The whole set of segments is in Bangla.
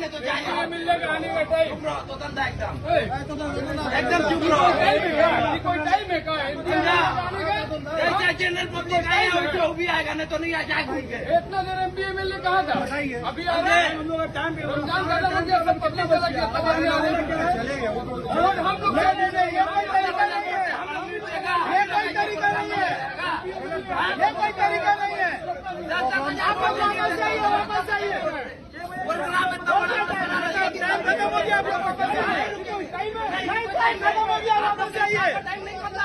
ना तो जाए मिलने का आने का टाइम चुप रहो तो धंधा एकदम चुप रहो कोई टाइम है का जैसा जनरल पब्लिक आए वैसे भी आएगा ना तो नहीं आ जाए घूम के इतना देर एमपी एमएलए कहा था अभी आ रहे हैं हम लोग टाइम पे रमजान खत्म हो गया सब पब्लिक चला गया तब हम लोग ये कोई तरीका नहीं है ये कोई तरीका नहीं है वापस आइए वापस आइए टाइम खत्म हो गया टाइम खत्म हो गया वापस आइए वापस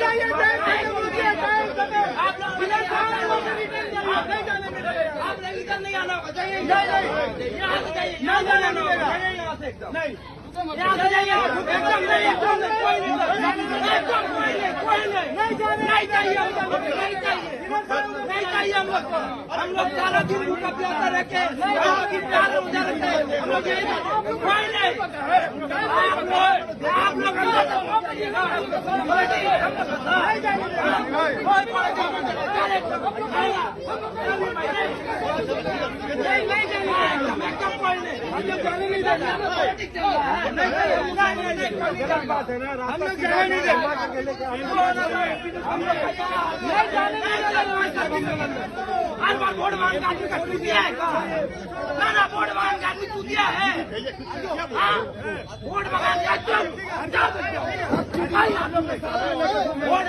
आइए टाइम खत्म हो गया टाइम खत्म आप लोग इधर नहीं आना जाइए यहाँ से जाइए यहाँ जाना नहीं यहाँ से जाइए एकदम नहीं एकदम कोई नहीं एकदम कोई नहीं चाहिए नहीं चाहिए हम लोग सारा दिन भूखा प्यासा रखे की प्यार उधर रखे हम लोग कोई नहीं आप लोग वोट मांग का तू दिया है ना वोट मांग का तू दिया है वोट मांग का वोट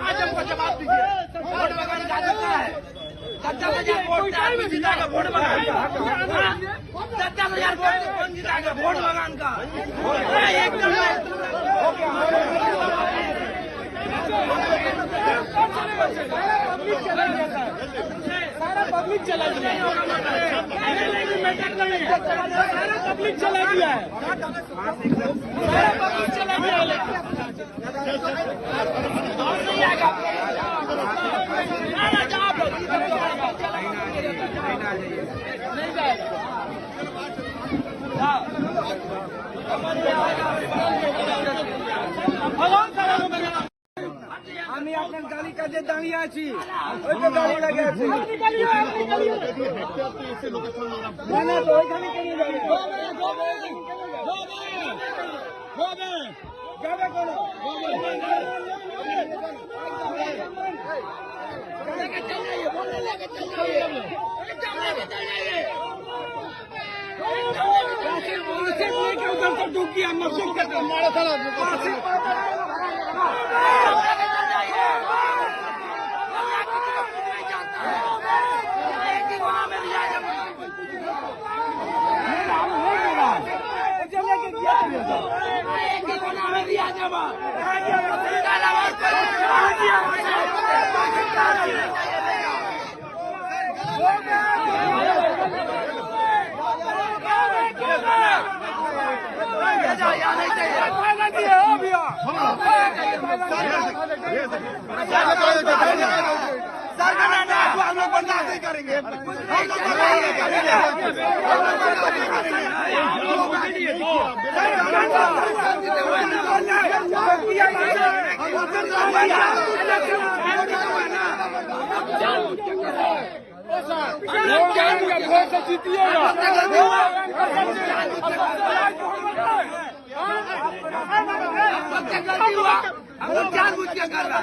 आज हमको जवाब दीजिए वोट मांग का है 10,000 वोट जीताएगा वोट मांग का 10,000 वोट कौन जीताएगा वोट मांग का एकदम सारा पब्लिक चला गया सारा पब्लिक चला गया है सारा पब्लिक चला गया नहीं आएगा नहीं जाएगा আমি আপনার গাড়ি কাজে দাঁড়িয়ে আছি ওই তো গাড়ি লাগে আছে না তো ওইখানে কেন যাবে যাবে কোন लेके चल जाइए बोले लेके चल जाइए एकदम लेके चल जाइए सिर्फ लेके उधर से डूब गया मशीन के मारा था हम लोग बर्दाश्त नहीं करेंगे हम लोग जानबूझ के कर रहा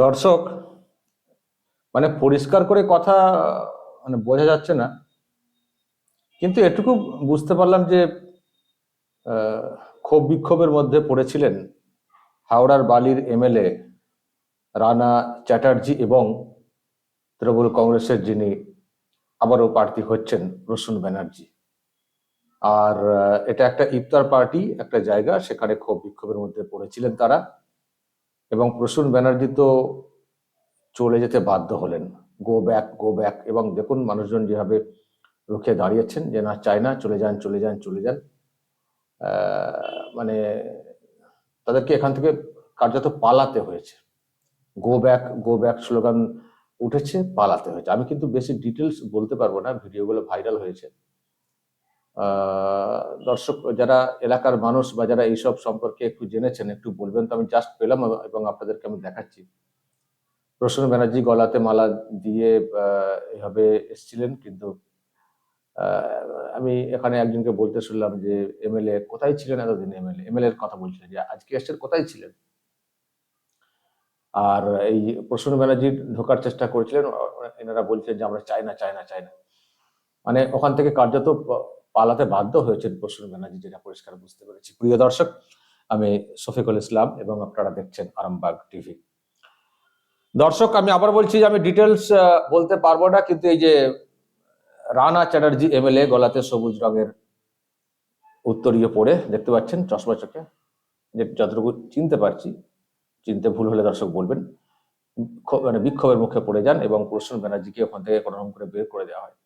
দর্শক মানে পরিষ্কার করে কথা মানে বোঝা যাচ্ছে না, কিন্তু এটুকু বুঝতে পারলাম যে ক্ষোভ বিক্ষোভের মধ্যে পড়েছিলেন হাওড়ার বালির এমএলএ রানা চ্যাটার্জি এবং তৃণমূল কংগ্রেসের যিনি আবারও প্রার্থী হচ্ছেন প্রসূন ব্যানার্জি। আর এটা একটা ইফতার পার্টি একটা জায়গা, সেখানে ক্ষোভ বিক্ষোভের মধ্যে পড়েছিলেন তারা, এবং প্রসূন ব্যানার্জি তো চলে যেতে বাধ্য হলেন, গো ব্যাক। এবং দেখুন মানুষজন যেভাবে রুখে দাঁড়িয়েছেন যে না চায় না, চলে যান চলে যান চলে যান। মানে তাদেরকে এখান থেকে কার্যত পালাতে হয়েছে। গো ব্যাক স্লোগান উঠেছে, পালাতে হয়েছে। আমি কিন্তু বেশি ডিটেলস বলতে পারবো না, ভিডিওগুলো ভাইরাল হয়েছে। দর্শক যারা এলাকার মানুষ বা যারা এইসব সম্পর্কে একটু জেনেছেন একটু বলবেন তো। আমি জাস্ট পেলাম এবং আপনাদেরকে আমি দেখাচ্ছি। প্রসন্ন ব্যানার্জি গলাতে মালা দিয়ে এভাবে এসেছিলেন, কিন্তু আমি এখানে একজনকে বলতে শুনলাম যে এমএলএ কোথায় ছিলেন এতদিন, এমএলএ এর কথা বলছিলেন যে আজকে এসছেন, কোথায় ছিলেন। আর এই প্রসন্ন ব্যানার্জি ঢোকার চেষ্টা করেছিলেন, এনারা বলছিলেন যে আমরা চাই না। মানে ওখান থেকে কার্যত পালাতে বাধ্য হয়েছেন প্রসন্ন ব্যানার্জি, যেটা পরিষ্কার বুঝতে পেরেছি। প্রিয় দর্শক, আমি শফিকুল ইসলাম এবং আপনারা দেখছেন আরামবাগ টিভি। দর্শক আমি আবার বলছি যে আমি ডিটেলস বলতে পারবো না, কিন্তু এই যে রানা চ্যাটার্জি এমএলএ গলাতে সবুজ রঙের উত্তরীয় পরে দেখতে পাচ্ছেন, চশমা চোখে, যে যতটুকু চিনতে পারছি, চিনতে ভুল হলে দর্শক বলবেন, মানে বিক্ষোভের মুখে পড়ে যান এবং প্রসন্ন ব্যানার্জিকে ওখান থেকে কোনো রকম করে বের করে দেওয়া হয়।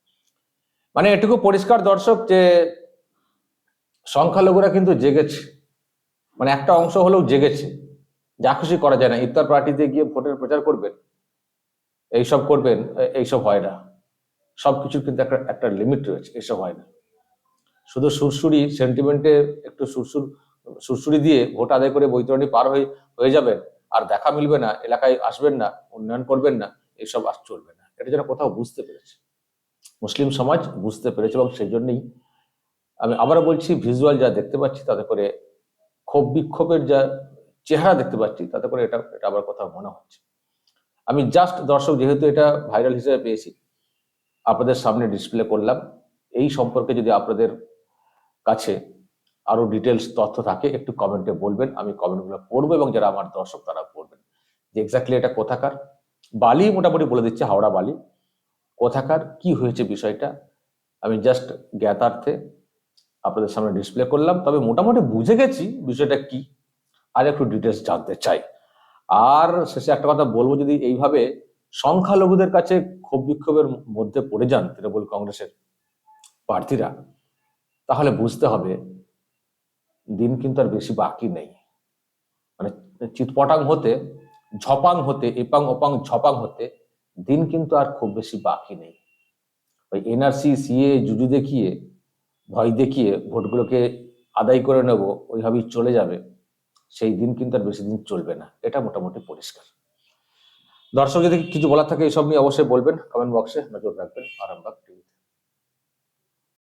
মানে এটুকু পরিষ্কার দর্শক যে সংখ্যালঘুরা কিন্তু জেগেছে, মানে একটা অংশ হলেও জেগেছে। যা খুশি করা যায় না, ইফতার পার্টিতে গিয়ে ভোটের প্রচার করবেন, এইসব করবেন, এইসব হয় না। সবকিছুর কিন্তু একটা লিমিট রয়েছে, এসব হয় না। শুধু সুরসুরি সেন্টিমেন্টে একটু সুরসুরি দিয়ে ভোট আদায় করে বৈতরণী পার হয়ে যাবেন, আর দেখা মিলবে না, এলাকায় আসবেন না, উন্নয়ন করবেন না, এসব আর চলবে না। এটা যেন কোথাও বুঝতে পেরেছে মুসলিম সমাজ, বুঝতে পেরেছে। এবং সেই জন্যই আমি আবারও বলছি, ভিজুয়াল যা দেখতে পাচ্ছি তাতে করে ক্ষোভ বিক্ষোভের যা চেহারা দেখতে পাচ্ছি তাতে করে এটা আবার কোথাও মনে হচ্ছে। আমি জাস্ট দর্শক, যেহেতু এটা ভাইরাল হিসেবে পেয়েছি, আপনাদের সামনে ডিসপ্লে করলাম। এই সম্পর্কে যদি আপনাদের কাছে আরো ডিটেলস তথ্য থাকে একটু কমেন্টে বলবেন, আমি কমেন্টগুলো পড়বো এবং যারা আমার দর্শক তারা পড়বেন যে এক্স্যাক্টলি এটা কোথাকার। বালি মোটামুটি বলে দিচ্ছে, হাওড়া বালি কোথাকার, কি হয়েছে বিষয়টা আমি জাস্ট জ্ঞাতার্থে আপনাদের সামনে ডিসপ্লে করলাম। তবে মোটামুটি বুঝে গেছি বিষয়টা কি, আর একটু ডিটেলস জানতে চাই। আর শেষে একটা কথা বলবো, যদি এইভাবে সংখ্যালঘুদের কাছে ক্ষোভ বিক্ষোভের মধ্যে পড়ে যান তৃণমূল কংগ্রেসের প্রার্থীরা, তাহলে বুঝতে হবে দিন কিন্তু আর বেশি বাকি নেই। মানে চিৎপটাং হতে, ঝপাং হতে, এপাং ওপাং ঝপাং হতে দিন কিন্তু আর খুব বেশি বাকি নেই। ওই এনআরসি সিএ জুজু দেখিয়ে, ভয় দেখিয়ে ভোটগুলোকে আদায় করে নেব, ওইভাবেই চলে যাবে, সেই দিন কিন্তু আর বেশি দিন চলবে না, এটা মোটামুটি পরিষ্কার। দর্শক যদি কিছু বলার থাকে এইসব নিয়ে অবশ্যই বলবেন, কমেন্ট বক্সে নজর রাখবেন আরামবাগ টিভি।